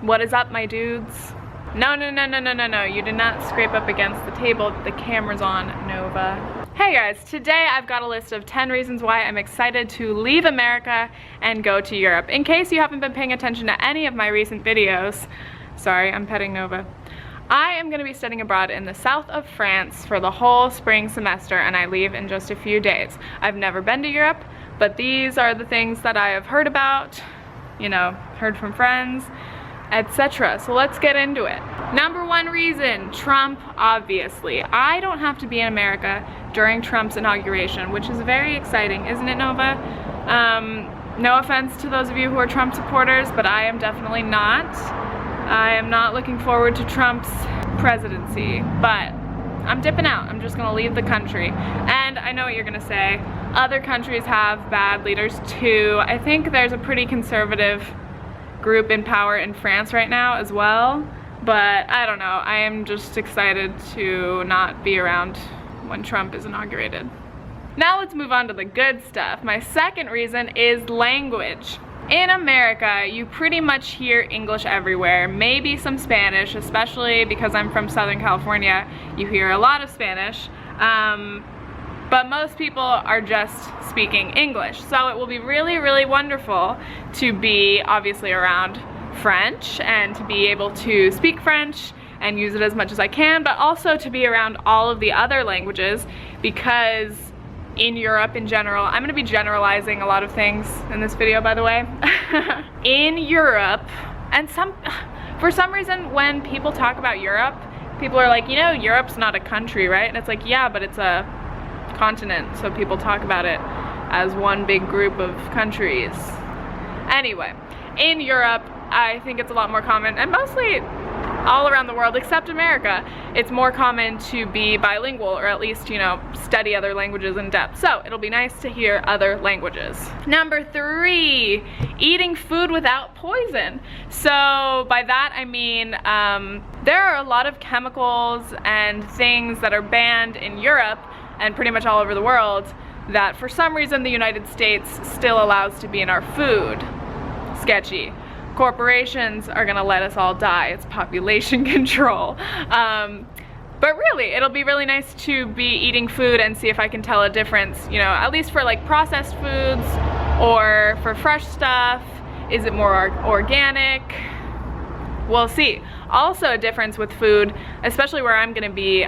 What is up, my dudes? No, no, no, no, no, no, no. You did not scrape up against the table. The camera's on, Nova. Hey guys, today I've got a list of 10 reasons why I'm excited to leave America and go to Europe. In case you haven't been paying attention to any of my recent videos, sorry, I'm petting Nova. I am going to be studying abroad in the south of France for the whole spring semester, and I leave in just a few days. I've never been to Europe, but these are the things that I have heard about, you know, heard from friends, etc. So let's get into it. Number one reason, Trump, obviously. I don't have to be in America during Trump's inauguration, which is very exciting, isn't it, Nova? No offense to those of you who are Trump supporters, but I am definitely not. I am not looking forward to Trump's presidency, but I'm dipping out. I'm just gonna leave the country. And I know what you're gonna say. Other countries have bad leaders too. I think there's a pretty conservative group in power in France right now as well, but I don't know. I am just excited to not be around when Trump is inaugurated. Now let's move on to the good stuff. My second reason is language. In America, you pretty much hear English everywhere, maybe some Spanish, especially because I'm from Southern California. You hear a lot of Spanish, but most people are just speaking English. So it will be really, really wonderful to be obviously around French and to be able to speak French and use it as much as I can, but also to be around all of the other languages, because in Europe in general, I'm gonna be generalizing a lot of things in this video, by the way. In Europe, and for some reason when people talk about Europe, people are like, you know, Europe's not a country, right? And it's like, yeah, but it's a continent, so people talk about it as one big group of countries. Anyway, in Europe, I think it's a lot more common, and mostly all around the world except America, it's more common to be bilingual, or at least, you know, study other languages in depth. So it'll be nice to hear other languages. Number three, eating food without poison. So by that I mean there are a lot of chemicals and things that are banned in Europe and pretty much all over the world that for some reason the United States still allows to be in our food. Sketchy. Corporations are gonna let us all die. It's population control. But really, it'll be really nice to be eating food and see if I can tell a difference, you know, at least for like processed foods or for fresh stuff. Is it more organic? We'll see. Also a difference with food, especially where I'm gonna be,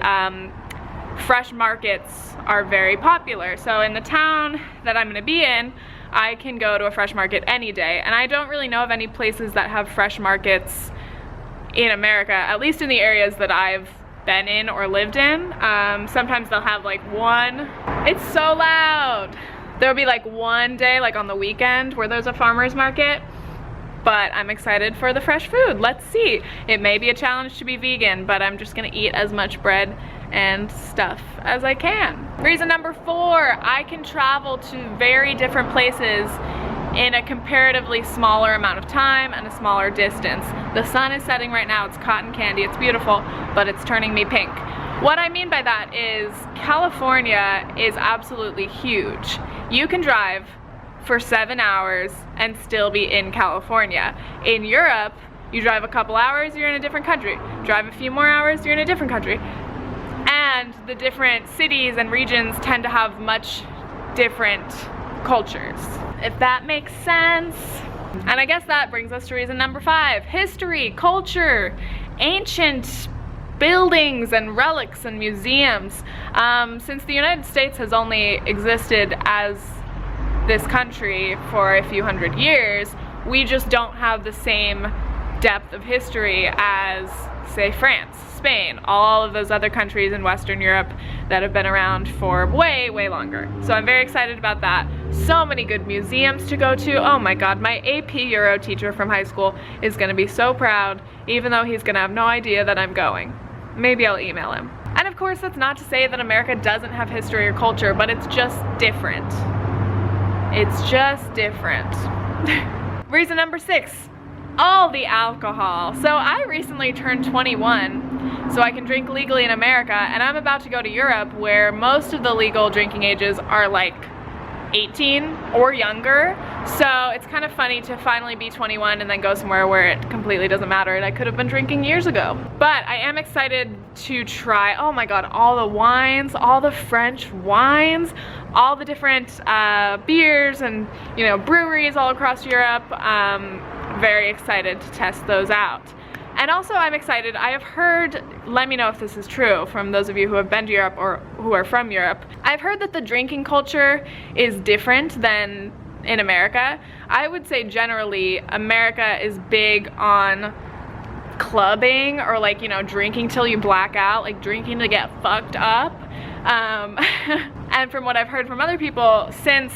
fresh markets are very popular. So in the town that I'm gonna be in, I can go to a fresh market any day, and I don't really know of any places that have fresh markets in America, at least in the areas that I've been in or lived in. Sometimes they'll have like one, it's so loud. There'll be like one day, like on the weekend, where there's a farmer's market, but I'm excited for the fresh food. Let's see. It may be a challenge to be vegan, but I'm just gonna eat as much bread and stuff as I can. Reason number four, I can travel to very different places in a comparatively smaller amount of time and a smaller distance. The sun is setting right now, it's cotton candy, it's beautiful, but it's turning me pink. What I mean by that is California is absolutely huge. You can drive for 7 hours and still be in California. In Europe, you drive a couple hours, you're in a different country. Drive a few more hours, you're in a different country. And the different cities and regions tend to have much different cultures, if that makes sense. And I guess that brings us to reason number five, history, culture, ancient buildings and relics and museums. Since the United States has only existed as this country for a few hundred years, we just don't have the same depth of history as, say, France, Spain, all of those other countries in Western Europe that have been around for way, way longer. So I'm very excited about that. So many good museums to go to. Oh my God, my AP Euro teacher from high school is gonna be so proud, even though he's gonna have no idea that I'm going. Maybe I'll email him. And of course, that's not to say that America doesn't have history or culture, but it's just different. It's just different. Reason number six, all the alcohol. So I recently turned 21, so I can drink legally in America, and I'm about to go to Europe where most of the legal drinking ages are like 18 or younger. So it's kind of funny to finally be 21 and then go somewhere where it completely doesn't matter and I could have been drinking years ago. But I am excited to try, oh my god, all the wines, all the French wines, all the different beers and, you know, breweries all across Europe. Very excited to test those out. And also I'm excited, I have heard, let me know if this is true from those of you who have been to Europe or who are from Europe, I've heard that the drinking culture is different than in America. I would say generally America is big on clubbing or like, you know, drinking till you black out, like drinking to get fucked up. And from what I've heard from other people, since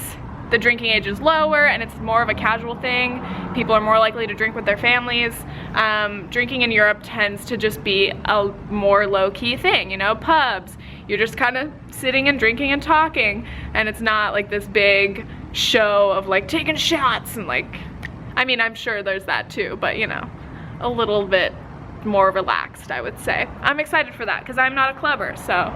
the drinking age is lower and it's more of a casual thing, people are more likely to drink with their families. Drinking in Europe tends to just be a more low-key thing, you know, pubs. You're just kind of sitting and drinking and talking, and it's not like this big show of like taking shots and like, I mean, I'm sure there's that too, but you know, a little bit more relaxed, I would say. I'm excited for that because I'm not a clubber, so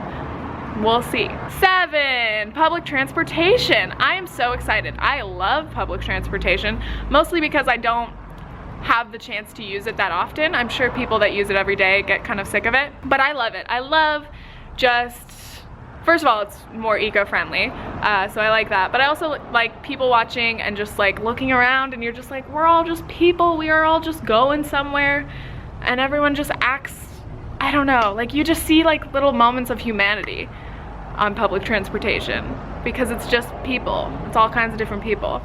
we'll see. 7, public transportation. I am so excited. I love public transportation, mostly because I don't have the chance to use it that often. I'm sure people that use it every day get kind of sick of it, but I love it. I love just, first of all, it's more eco-friendly, so I like that, but I also like people watching and just like looking around, and you're just like, we're all just people, we are all just going somewhere, and everyone just acts, I don't know, like you just see like little moments of humanity on public transportation because it's just people. It's all kinds of different people.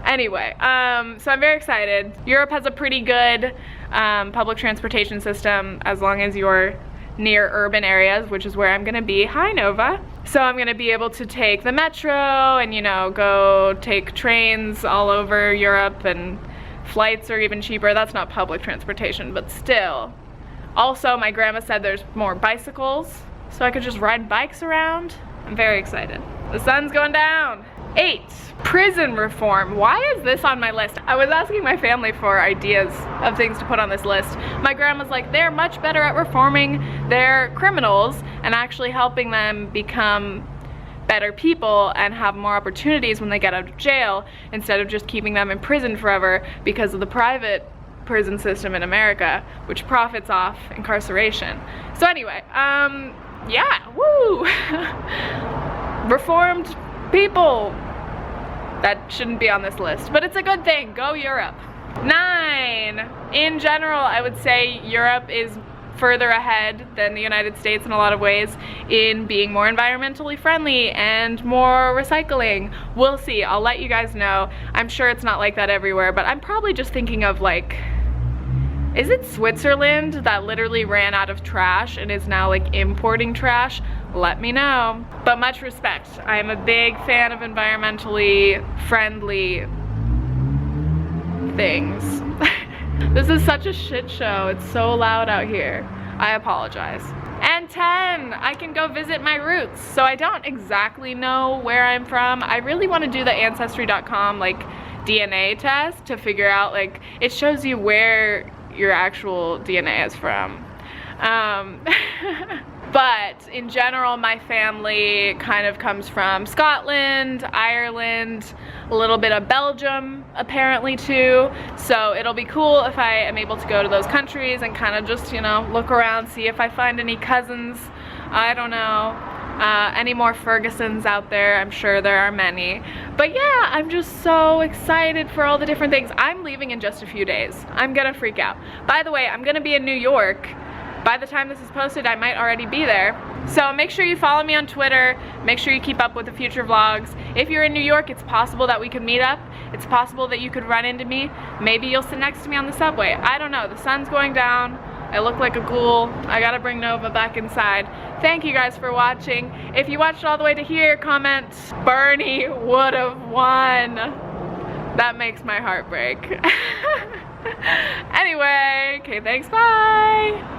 Anyway, so I'm very excited. Europe has a pretty good public transportation system as long as you're near urban areas, which is where I'm gonna be. Hi, Nova. So I'm gonna be able to take the metro and, you know, go take trains all over Europe, and flights are even cheaper. That's not public transportation, but still. Also, my grandma said there's more bicycles, so I could just ride bikes around. I'm very excited. The sun's going down. 8, prison reform. Why is this on my list? I was asking my family for ideas of things to put on this list. My grandma's like, they're much better at reforming their criminals and actually helping them become better people and have more opportunities when they get out of jail, instead of just keeping them in prison forever because of the private prison system in America, which profits off incarceration. So anyway, yeah, woo! Reformed people. That shouldn't be on this list, but it's a good thing. Go Europe. 9, in general, I would say Europe is further ahead than the United States in a lot of ways in being more environmentally friendly and more recycling. We'll see. I'll let you guys know. I'm sure it's not like that everywhere, but I'm probably just thinking of like, is it Switzerland that literally ran out of trash and is now like importing trash? Let me know. But much respect. I am a big fan of environmentally friendly things. This is such a shit show. It's so loud out here. I apologize. And 10, I can go visit my roots. So I don't exactly know where I'm from. I really want to do the ancestry.com like DNA test to figure out, like, it shows you where your actual DNA is from. But in general, my family kind of comes from Scotland, Ireland, a little bit of Belgium apparently too. So it'll be cool if I am able to go to those countries and kind of just, you know, look around, see if I find any cousins. I don't know. Any more Fergusons out there? I'm sure there are many. But yeah, I'm just so excited for all the different things. I'm leaving in just a few days. I'm gonna freak out. By the way, I'm gonna be in New York. By the time this is posted, I might already be there. So make sure you follow me on Twitter. Make sure you keep up with the future vlogs. If you're in New York, it's possible that we could meet up. It's possible that you could run into me. Maybe you'll sit next to me on the subway. I don't know. The sun's going down. I look like a ghoul. I gotta bring Nova back inside. Thank you guys for watching. If you watched all the way to here, comment, Bernie would have won. That makes my heart break. Anyway, okay, thanks, bye.